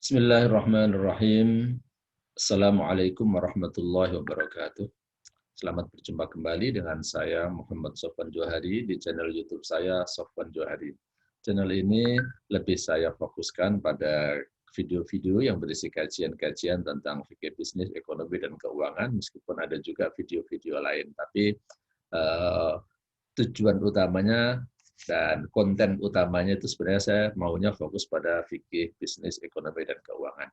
Bismillahirrahmanirrahim. Assalamualaikum warahmatullahi wabarakatuh. Selamat berjumpa kembali dengan saya Muhammad Sofwan Johari di channel YouTube saya Sofwan Johari. Channel ini lebih saya fokuskan pada video-video yang berisi kajian-kajian tentang fikih bisnis, ekonomi, dan keuangan, meskipun ada juga video-video lain. Tapi tujuan utamanya dan konten utamanya itu sebenarnya saya maunya fokus pada fikih, bisnis, ekonomi, dan keuangan.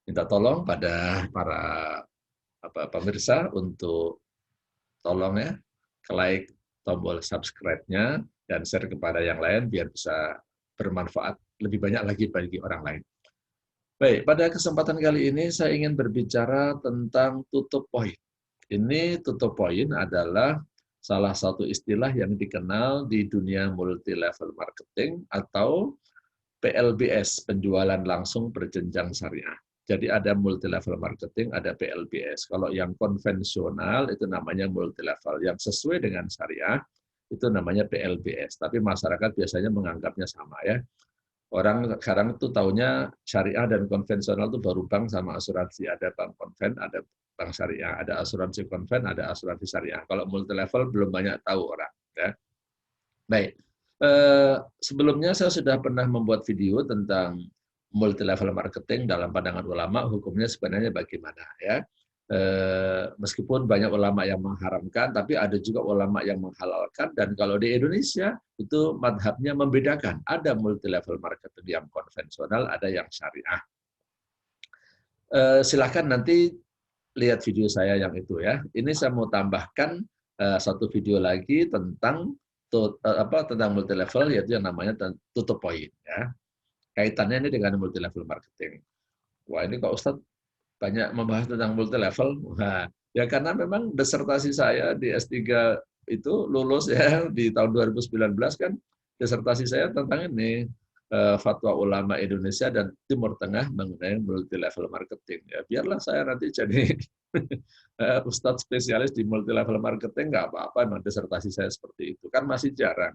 Minta tolong pada para pemirsa untuk tolong ya, like tombol subscribe-nya dan share kepada yang lain biar bisa bermanfaat lebih banyak lagi bagi orang lain. Baik, pada kesempatan kali ini saya ingin berbicara tentang tutup poin. Ini tutup poin adalah salah satu istilah yang dikenal di dunia multi level marketing atau PLBS, penjualan langsung berjenjang syariah. Jadi ada multi level marketing, ada PLBS. Kalau yang konvensional itu namanya multi level, yang sesuai dengan syariah itu namanya PLBS. Tapi masyarakat biasanya menganggapnya sama ya. Orang sekarang itu taunya syariah dan konvensional itu baru bank sama asuransi. Ada bank konven, ada bank syariah, ada asuransi konven, ada asuransi syariah. Kalau multi level belum banyak tahu orang. Ya. Baik, sebelumnya saya sudah pernah membuat video tentang multi level marketing dalam pandangan ulama, hukumnya sebenarnya bagaimana ya. Meskipun banyak ulama yang mengharamkan, tapi ada juga ulama yang menghalalkan, dan kalau di Indonesia itu madhabnya membedakan. Ada multi level marketing yang konvensional, ada yang syariah. Silakan nanti lihat video saya yang itu ya. Ini saya mau tambahkan satu video lagi tentang tentang multi level, yaitu yang namanya tutup poin ya. Kaitannya ini dengan multi level marketing. Wah, ini kok Ustadz banyak membahas tentang multi level. Nah, ya karena memang disertasi saya di S3 itu lulus ya di tahun 2019 kan, disertasi saya tentang ini fatwa ulama Indonesia dan Timur Tengah mengenai multi level marketing. Ya biarlah saya nanti jadi Ustadz spesialis di multi level marketing, nggak apa-apa, memang disertasi saya seperti itu. Kan masih jarang.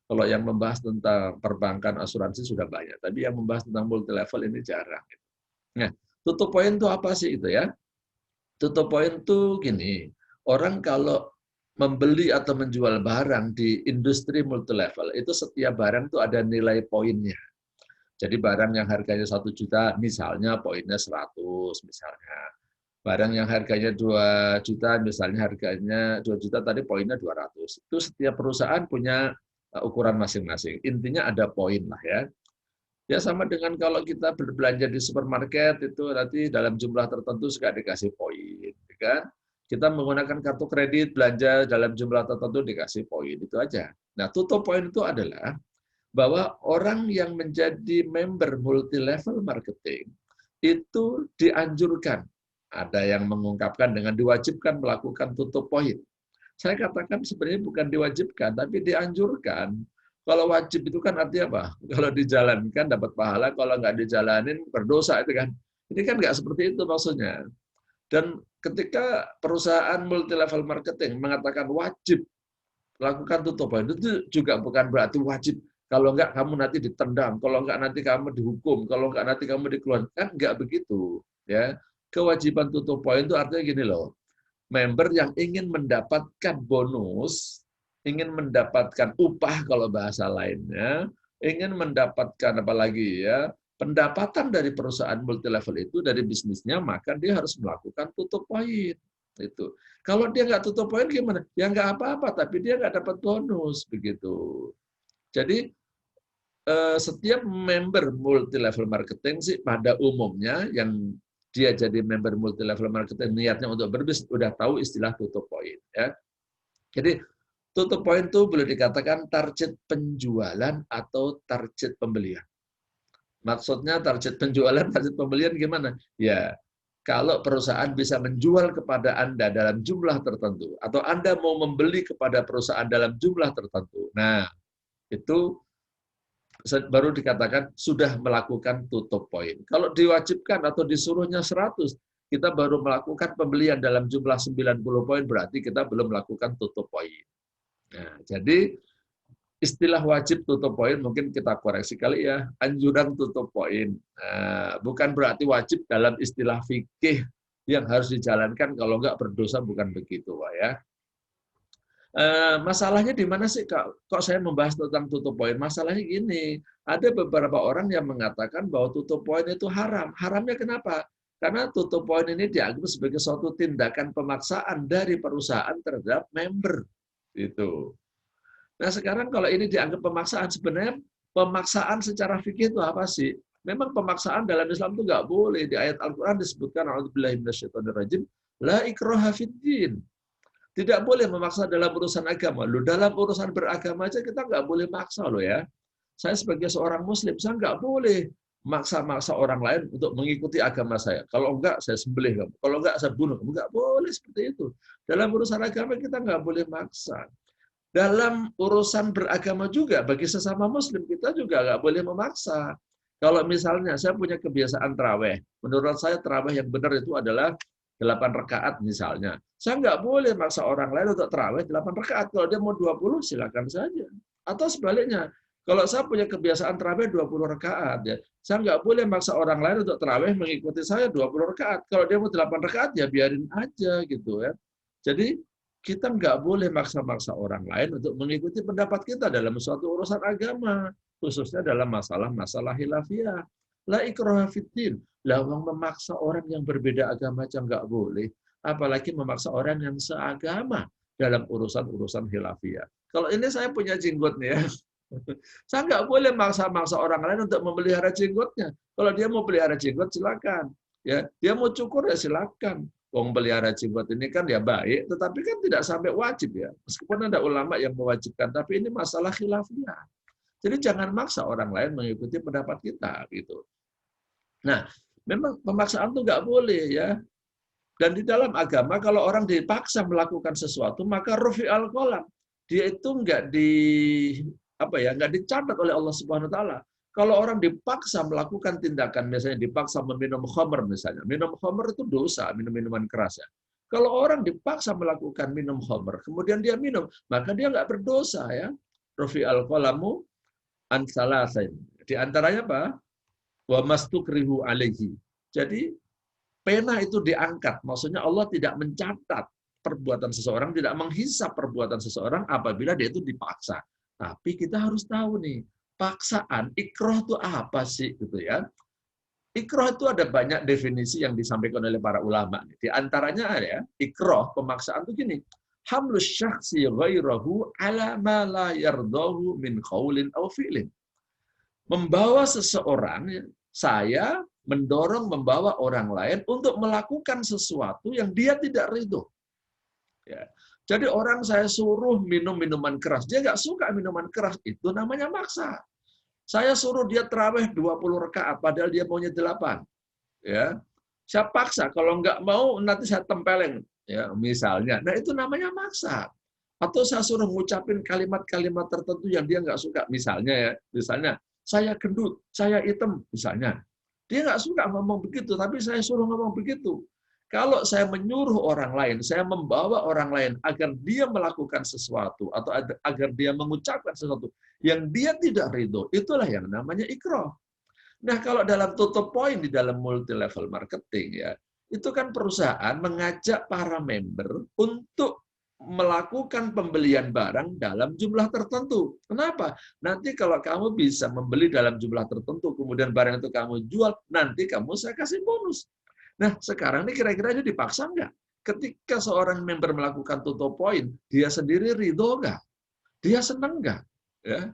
Kalau yang membahas tentang perbankan, asuransi sudah banyak, tapi yang membahas tentang multi level ini jarang. Nah, tutup poin itu apa sih itu ya? Tutup poin itu gini, orang kalau membeli atau menjual barang di industri multi level, itu setiap barang itu ada nilai poinnya. Jadi barang yang harganya 1 juta, misalnya poinnya 100, misalnya. Barang yang harganya 2 juta, misalnya harganya 2 juta, tadi poinnya 200. Itu setiap perusahaan punya ukuran masing-masing. Intinya ada poin lah ya. Ya sama dengan kalau kita berbelanja di supermarket itu nanti dalam jumlah tertentu suka dikasih poin, kan? Kita menggunakan kartu kredit belanja dalam jumlah tertentu dikasih poin, itu aja. Nah, tutup poin itu adalah bahwa orang yang menjadi member multi level marketing itu dianjurkan. Ada yang mengungkapkan dengan diwajibkan melakukan tutup poin. Saya katakan sebenarnya bukan diwajibkan, tapi dianjurkan. Kalau wajib itu kan artinya apa? Kalau dijalankan dapat pahala, kalau nggak dijalanin berdosa itu kan. Ini kan nggak seperti itu maksudnya. Dan ketika perusahaan multi level marketing mengatakan wajib lakukan tutup poin, itu juga bukan berarti wajib. Kalau nggak kamu nanti ditendang, kalau nggak nanti kamu dihukum, kalau nggak nanti kamu dikeluarkan, kan nggak begitu. Ya, kewajiban tutup poin itu artinya gini loh, member yang ingin mendapatkan bonus, ingin mendapatkan upah kalau bahasa lainnya, ingin mendapatkan apalagi ya, pendapatan dari perusahaan multi level itu dari bisnisnya, maka dia harus melakukan tutup poin. Itu. Kalau dia nggak tutup poin gimana? Ya nggak apa-apa, tapi dia nggak dapat bonus begitu. Jadi setiap member multi level marketing sih pada umumnya yang dia jadi member multi level marketing niatnya untuk berbisnis udah tahu istilah tutup poin ya. Jadi tutup poin itu boleh dikatakan target penjualan atau target pembelian. Maksudnya target penjualan, target pembelian gimana? Ya, kalau perusahaan bisa menjual kepada Anda dalam jumlah tertentu atau Anda mau membeli kepada perusahaan dalam jumlah tertentu. Nah, itu baru dikatakan sudah melakukan tutup poin. Kalau diwajibkan atau disuruhnya 100, kita baru melakukan pembelian dalam jumlah 90 poin, berarti kita belum melakukan tutup poin. Nah, jadi istilah wajib tutup poin mungkin kita koreksi kali ya, anjuran tutup poin. Nah, bukan berarti wajib dalam istilah fikih yang harus dijalankan, kalau enggak berdosa, bukan begitu, Pak ya. Masalahnya di mana sih kok saya membahas tentang tutup poin? Masalahnya gini, ada beberapa orang yang mengatakan bahwa tutup poin itu haram. Haramnya kenapa? Karena tutup poin ini dianggap sebagai suatu tindakan pemaksaan dari perusahaan terhadap member. Itu. Nah sekarang kalau ini dianggap pemaksaan, sebenarnya pemaksaan secara fikih itu apa sih? Memang pemaksaan dalam Islam itu nggak boleh. Di ayat Al-Quran disebutkan, A'udzubillahi minasyaitonirrajim, la ikraha fiddin. Tidak boleh memaksa dalam urusan agama. Loh, dalam urusan beragama aja kita nggak boleh maksa loh ya. Saya sebagai seorang muslim, saya nggak boleh maksa-maksa orang lain untuk mengikuti agama saya. Kalau enggak, saya sembelih kamu. Kalau enggak, saya bunuh kamu. Nggak boleh seperti itu. Dalam urusan agama kita nggak boleh maksa. Dalam urusan beragama juga, bagi sesama muslim, kita juga nggak boleh memaksa. Kalau misalnya saya punya kebiasaan taraweh, menurut saya taraweh yang benar itu adalah 8 rakaat misalnya. Saya nggak boleh maksa orang lain untuk taraweh 8 rakaat. Kalau dia mau 20, silakan saja. Atau sebaliknya, kalau saya punya kebiasaan taraweh 20 rakaat, ya, saya nggak boleh maksa orang lain untuk taraweh mengikuti saya 20 rakaat. Kalau dia mau 8 rakaat, ya biarin aja gitu ya. Jadi kita nggak boleh maksa-maksa orang lain untuk mengikuti pendapat kita dalam suatu urusan agama, khususnya dalam masalah-masalah khilafiyah. La ikraha fiddin. Lawang memaksa orang yang berbeda agama aja nggak boleh, apalagi memaksa orang yang seagama dalam urusan-urusan khilafiyah. Kalau ini saya punya jenggot nih ya, saya nggak boleh maksa-maksa orang lain untuk memelihara jenggotnya. Kalau dia mau pelihara jenggot, silakan. Ya, dia mau cukur ya silakan. Wong pelihara jenggot ini kan ya baik, tetapi kan tidak sampai wajib ya. Meskipun ada ulama yang mewajibkan, tapi ini masalah khilafiyah. Jadi jangan maksa orang lain mengikuti pendapat kita gitu. Nah, memang pemaksaan itu nggak boleh ya. Dan di dalam agama kalau orang dipaksa melakukan sesuatu maka rufi al-qalam. Dia itu nggak dicatat oleh Allah Subhanahu wa taala. Kalau orang dipaksa melakukan tindakan, misalnya dipaksa meminum khamr misalnya. Minum khamr itu dosa, minum minuman keras ya. Kalau orang dipaksa melakukan minum khamr, kemudian dia minum, maka dia nggak berdosa ya. Rufi al-qalamu an salasain. Di antaranya apa? Wa mastukrihu alaihi. Jadi pena itu diangkat. Maksudnya Allah tidak mencatat perbuatan seseorang, tidak menghisap perbuatan seseorang apabila dia itu dipaksa. Tapi kita harus tahu nih, paksaan, ikrah itu apa sih gitu ya. Ikrah itu ada banyak definisi yang disampaikan oleh para ulama. Di antaranya ada ikrah, pemaksaan itu gini, hamlus syakhsi ghairahu ala ma la yardahu min qaulin aw fi'lin. Membawa seseorang, saya membawa orang lain untuk melakukan sesuatu yang dia tidak ridho. Ya. Jadi orang saya suruh minum minuman keras, dia nggak suka minuman keras, itu namanya maksa. Saya suruh dia tarawih 20 rakaat, padahal dia maunya 8. Ya. Saya paksa, kalau nggak mau nanti saya tempeleng, ya misalnya. Nah itu namanya maksa. Atau saya suruh ngucapin kalimat-kalimat tertentu yang dia nggak suka, misalnya saya gendut, saya hitam, misalnya. Dia nggak suka ngomong begitu, tapi saya suruh ngomong begitu. Kalau saya menyuruh orang lain, saya membawa orang lain agar dia melakukan sesuatu atau agar dia mengucapkan sesuatu yang dia tidak ridho, itulah yang namanya ikrah. Nah, kalau dalam tutup poin di dalam multi level marketing ya, itu kan perusahaan mengajak para member untuk melakukan pembelian barang dalam jumlah tertentu. Kenapa? Nanti kalau kamu bisa membeli dalam jumlah tertentu, kemudian barang itu kamu jual, nanti kamu saya kasih bonus. Nah, sekarang ini kira-kira ini dipaksa nggak? Ketika seorang member melakukan tutup poin, dia sendiri ridho nggak? Dia senang nggak? Ya.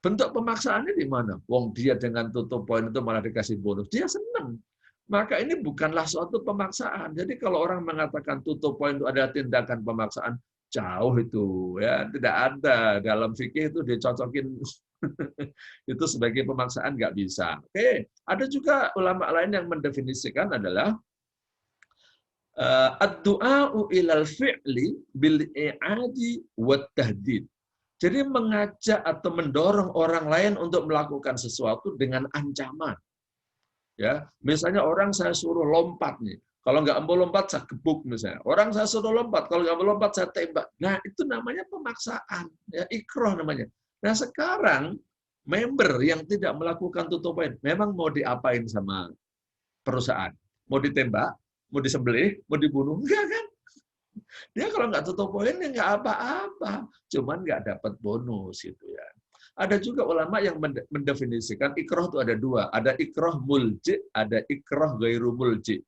Bentuk pemaksaannya di mana? Wong dia dengan tutup poin itu malah dikasih bonus. Dia senang. Maka ini bukanlah suatu pemaksaan. Jadi kalau orang mengatakan tutup poin itu adalah tindakan pemaksaan, jauh itu ya, tidak ada dalam fikih itu dicocokin itu sebagai pemaksaan, nggak bisa. Oke, ada juga ulama lain yang mendefinisikan adalah ad-du'a'u ilal fi'li bil i'adi wat tahdid. Jadi mengajak atau mendorong orang lain untuk melakukan sesuatu dengan ancaman. Ya, misalnya orang saya suruh lompat nih. Kalau nggak mau lompat, saya gebuk misalnya. Orang saya suruh lompat, kalau nggak mau lompat, saya tembak. Nah, itu namanya pemaksaan. Ya, ikrah namanya. Nah sekarang member yang tidak melakukan tutup poin, memang mau diapain sama perusahaan? Mau ditembak? Mau disembelih? Mau dibunuh? Enggak kan? Dia kalau nggak tutup poin ya nggak apa-apa, cuman nggak dapat bonus gitu ya. Ada juga ulama yang mendefinisikan ikroh itu ada dua, ada ikroh mulji, ada ikroh gairu mulji.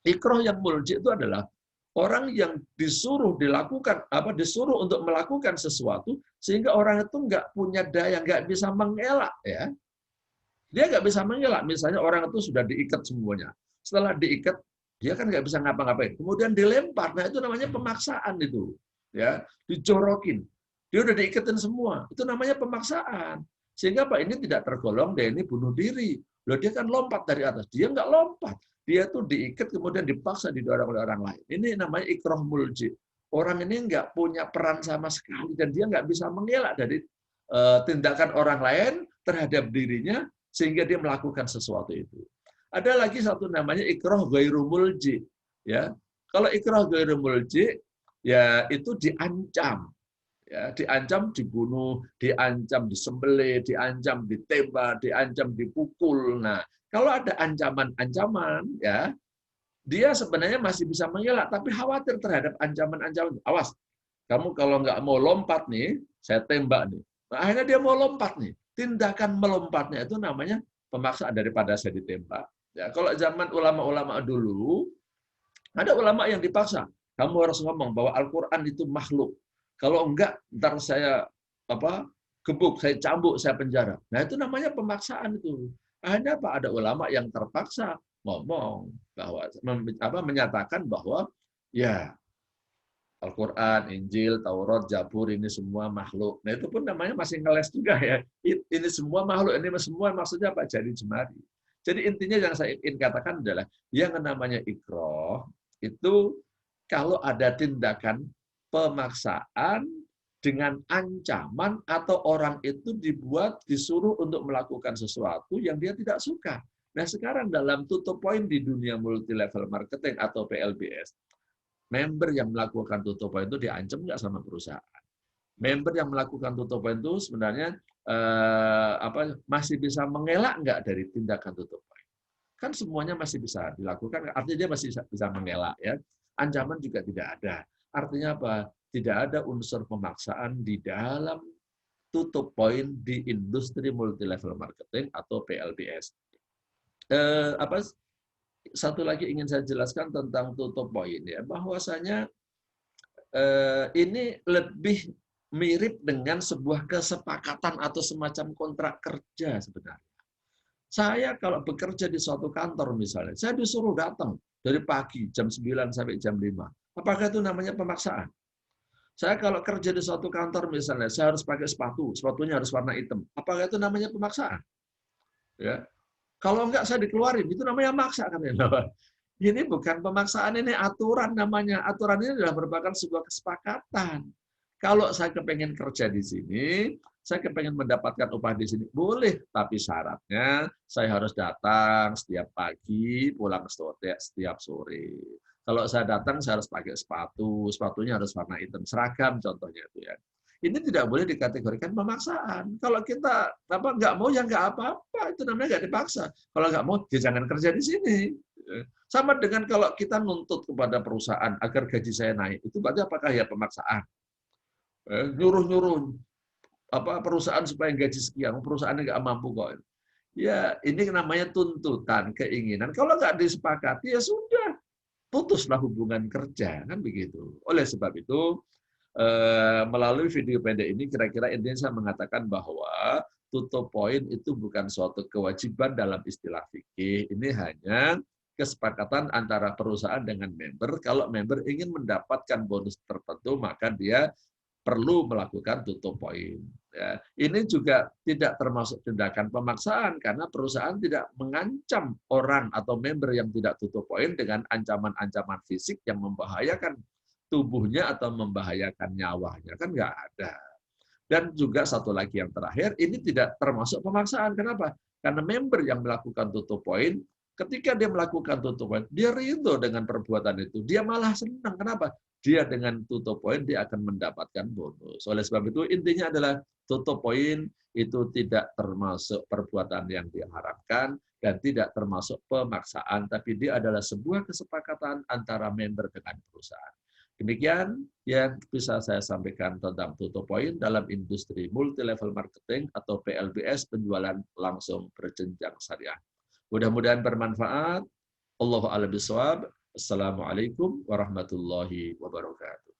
Ikroh yang mulji itu adalah orang yang disuruh dilakukan disuruh untuk melakukan sesuatu sehingga orang itu nggak punya daya, nggak bisa mengelak ya. Dia nggak bisa mengelak. Misalnya orang itu sudah diikat semuanya. Setelah diikat, dia kan nggak bisa ngapa-ngapain. Kemudian dilempar. Nah itu namanya pemaksaan itu. Ya, dijorokin. Dia udah diiketin semua. Itu namanya pemaksaan. Sehingga Pak ini tidak tergolong dia ini bunuh diri. Loh dia kan lompat dari atas. Dia nggak lompat. Dia tuh diikat kemudian dipaksa didorong oleh orang lain. Ini namanya ikroh mulji. Orang ini nggak punya peran sama sekali dan dia nggak bisa mengelak dari tindakan orang lain terhadap dirinya sehingga dia melakukan sesuatu itu. Ada lagi satu namanya ikroh ghairu mulji. Ya, kalau ikroh ghairu mulji, ya itu diancam, ya diancam dibunuh, diancam disembelih, diancam ditembak, diancam dipukul. Nah, kalau ada ancaman-ancaman, ya dia sebenarnya masih bisa mengelak, tapi khawatir terhadap ancaman-ancaman. Awas, kamu kalau nggak mau lompat nih, saya tembak nih. Nah, akhirnya dia mau lompat nih. Tindakan melompatnya itu namanya pemaksaan daripada saya ditembak. Ya, kalau zaman ulama-ulama dulu, ada ulama yang dipaksa. Kamu harus ngomong bahwa Al-Quran itu makhluk. Kalau enggak, ntar saya gebuk, saya cambuk, saya penjara. Nah itu namanya pemaksaan itu. Akhirnya Ada ulama yang terpaksa ngomong bahwa menyatakan bahwa ya Al-Quran, Injil, Taurat, Zabur, ini semua makhluk. Nah itu pun namanya masih ngeles juga ya. Ini semua makhluk, ini semua maksudnya apa? Jari jemari. Jadi intinya yang saya ingin katakan adalah yang namanya ikroh itu kalau ada tindakan pemaksaan dengan ancaman atau orang itu disuruh untuk melakukan sesuatu yang dia tidak suka. Nah sekarang dalam tutup poin di dunia multi level marketing atau PLBS, member yang melakukan tutup poin itu diancam nggak sama perusahaan? Member yang melakukan tutup poin itu sebenarnya masih bisa mengelak nggak dari tindakan tutup poin? Kan semuanya masih bisa dilakukan, artinya dia masih bisa mengelak ya. Ancaman juga tidak ada. Artinya apa? Tidak ada unsur pemaksaan di dalam tutup poin di industri multi level marketing atau PLBS. Satu lagi ingin saya jelaskan tentang tutup poin ya, bahwasanya ini lebih mirip dengan sebuah kesepakatan atau semacam kontrak kerja sebenarnya. Saya kalau bekerja di suatu kantor misalnya, saya disuruh datang dari pagi jam 9 sampai jam 5. Apakah itu namanya pemaksaan? Saya kalau kerja di suatu kantor misalnya, saya harus pakai sepatu, sepatunya harus warna hitam. Apakah itu namanya pemaksaan? Ya. Kalau enggak saya dikeluarin, itu namanya maksa kan ya. Ini bukan pemaksaan, ini aturan namanya. Aturan ini adalah merupakan sebuah kesepakatan. Kalau saya kepengen kerja di sini, saya kepengen mendapatkan upah di sini, boleh. Tapi syaratnya saya harus datang setiap pagi, pulang setiap sore. Kalau saya datang, saya harus pakai sepatu, sepatunya harus warna hitam, seragam contohnya itu ya. Ini tidak boleh dikategorikan pemaksaan. Kalau kita nggak mau ya nggak apa-apa, itu namanya nggak dipaksa. Kalau nggak mau, ya jangan kerja di sini. Sama dengan kalau kita nuntut kepada perusahaan agar gaji saya naik, itu berarti apakah ya pemaksaan? Nyuruh-nyuruh perusahaan supaya gaji sekian, perusahaannya nggak mampu kok. Ya ini namanya tuntutan, keinginan. Kalau nggak disepakati ya sudah, putuslah hubungan kerja kan begitu. Oleh sebab itu melalui video pendek ini kira-kira intinya saya mengatakan bahwa tutup poin itu bukan suatu kewajiban dalam istilah fikih. Ini hanya kesepakatan antara perusahaan dengan member. Kalau member ingin mendapatkan bonus tertentu, maka dia perlu melakukan tutup poin. Ya, ini juga tidak termasuk tindakan pemaksaan karena perusahaan tidak mengancam orang atau member yang tidak tutup poin dengan ancaman-ancaman fisik yang membahayakan tubuhnya atau membahayakan nyawanya, kan nggak ada. Dan juga satu lagi yang terakhir, ini tidak termasuk pemaksaan. Kenapa? Karena member yang melakukan tutup poin, ketika dia melakukan tutup poin, dia ridho dengan perbuatan itu. Dia malah senang. Kenapa? Dia dengan tutup poin, dia akan mendapatkan bonus. Oleh sebab itu, intinya adalah tutup poin itu tidak termasuk perbuatan yang diharapkan dan tidak termasuk pemaksaan, tapi dia adalah sebuah kesepakatan antara member dengan perusahaan. Demikian yang bisa saya sampaikan tentang tutup poin dalam industri multi level marketing atau PLBS, penjualan langsung berjenjang syariah. Mudah-mudahan bermanfaat. Allahu a'lam bishawab. Assalamualaikum warahmatullahi wabarakatuh.